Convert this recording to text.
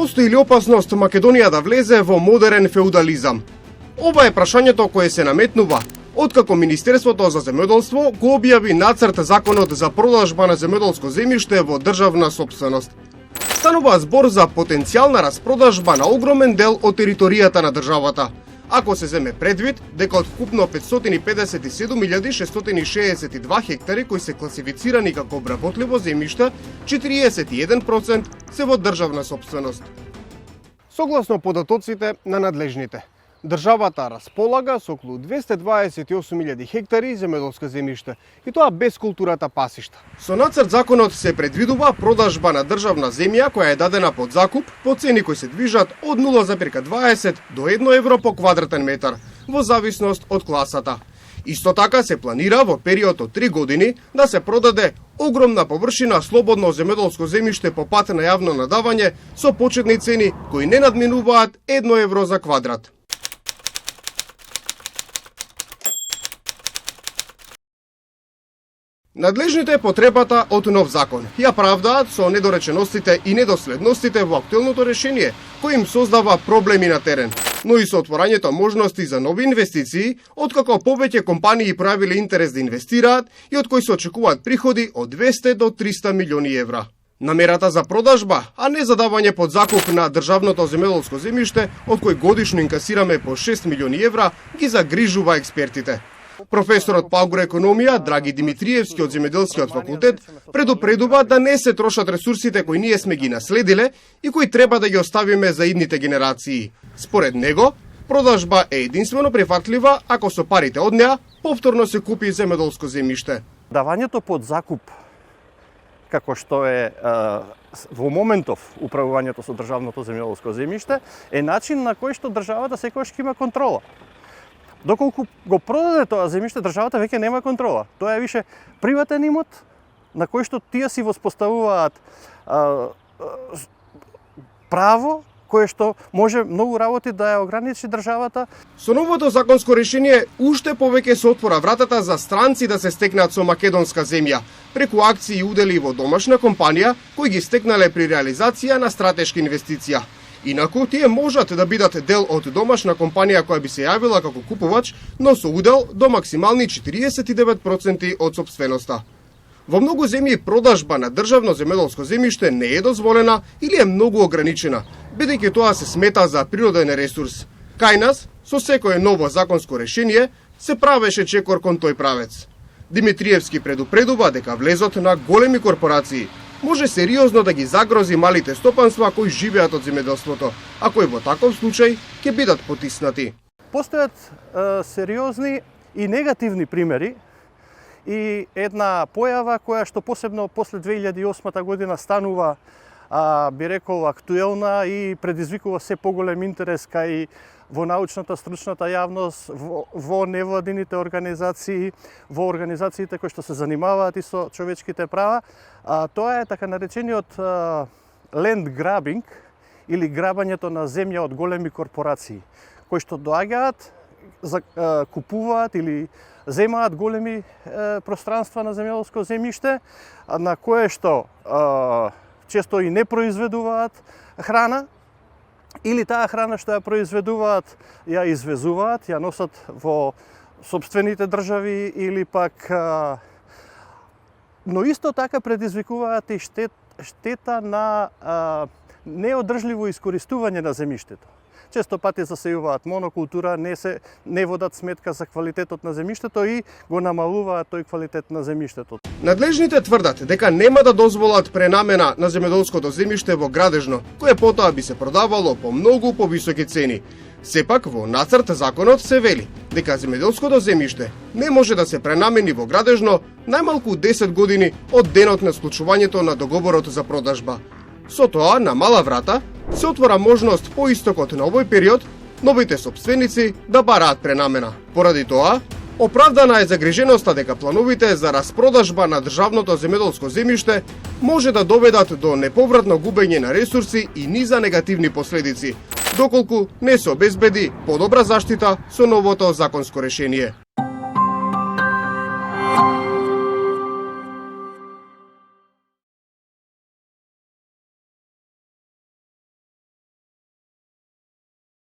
Постои ли опасност Македонија да влезе во модерен феудализам? Ова е прашањето кое се наметнува откако Министерството за земјоделство го објави нацрт законот за продажба на земјоделско земјиште во државна собственост. Станува збор за потенцијална распродажба на огромен дел од територијата на државата, ако се земе предвид дека од вкупно 557.662 хектари кои се класифицирани како обработливо земјиште, 41% се во државна собственост. Согласно податоците на надлежните, државата располага со околу 228.000 хектари земјоделско земјиште, и тоа без културата пасишта. Со нацрт законот се предвидува продажба на државна земја која е дадена под закуп по цени кои се движат од 0,20 до 1 евро по квадратен метар, во зависност од класата. Исто така се планира во период од 3 години да се продаде огромна површина слободно земјоделско земјиште по пат на јавно надавање со почетни цени кои не надминуваат 1 евро за квадрат. Надлежните потребата од нов закон ја правдаат со недореченостите и недоследностите во актуелното решение, кој им создава проблеми на терен, но и со отворањето можности за нови инвестиции, откако повеќе компании пројавиле интерес да инвестираат и од кои се очекуваат приходи од 200 до 300 милиони евра. Намерата за продажба, а не за давање под закуп на државното земјоделско земјиште, од кој годишно инкасираме по 6 милиони евра, ги загрижува експертите. Професорот по агроекономија Драги Димитриевски од Земјоделскиот факултет предупредува да не се трошат ресурсите кои ние сме ги наследиле и кои треба да ги оставиме за идните генерации. Според него, продажба е единствено прифатлива ако со парите од неа повторно се купи земјоделско земјиште. Давањето под закуп, како што е во моментов управувањето со државното земјоделско земјиште, е начин на кој што државата секогаш ќе има контрола. Доколку го продаде тоа земјиште, државата веќе нема контрола. Тоа е више приватен имот на кој што тие си воспоставуваат право кое што може многу работи да ја ограничи државата. Со новото законско решение уште повеќе се отвора вратата за странци да се стекнат со македонска земја преку акции и удели во домашна компанија кои ги стекнале при реализација на стратешка инвестиција. Инаку, тие можат да бидат дел од домашна компанија која би се јавила како купувач, но со удел до максимални 49% од сопственоста. Во многу земји продажба на државно земјоделско земјиште не е дозволена или е многу ограничена, бидејќи тоа се смета за природен ресурс. Кај нас, со секое ново законско решение, се правеше чекор кон тој правец. Димитриевски предупредува дека влезот на големи корпорации може сериозно да ги загрози малите стопанства кои живеат од земјоделството, а кои во таков случај ќе бидат потиснати. Постојат сериозни и негативни примери и една појава која што посебно после 2008 година станува би рекол актуелна и предизвикува се поголем интерес кај во научната стручната јавност, во невладините организации, во организациите кои што се занимаваат и со човечките права. Тоа е така наречениот land grabbing или грабањето на земја од големи корпорации, кои што доаѓаат, купуваат или земаат големи пространства на земјоделско земјиште, на кое што често и не произведуваат храна, или таа храна што ја произведуваат, ја извезуваат, ја носат во сопствените држави или пак... Но исто така предизвикуваат и штета на неодржливо искористување на земјиштето. Често пати засејуваат монокултура, не водат сметка за квалитетот на земјиштето и го намалуваат тој квалитет на земјиштето. Надлежните тврдат дека нема да дозволат пренамена на земјоделското земјиште во градежно, кое потоа би се продавало по многу повисоки цени. Сепак во нацрт законот се вели дека земјоделското земјиште не може да се пренамени во градежно најмалку 10 години од денот на склучувањето на договорот за продажба. Со тоа, на мала врата, се отвора можност по истокот на овој период новите сопственици да бараат пренамена. Поради тоа, оправдана е загриженоста дека плановите за распродажба на државното земјоделско земјиште може да доведат до неповратно губење на ресурси и низа негативни последици, доколку не се обезбеди подобра заштита со новото законско решение.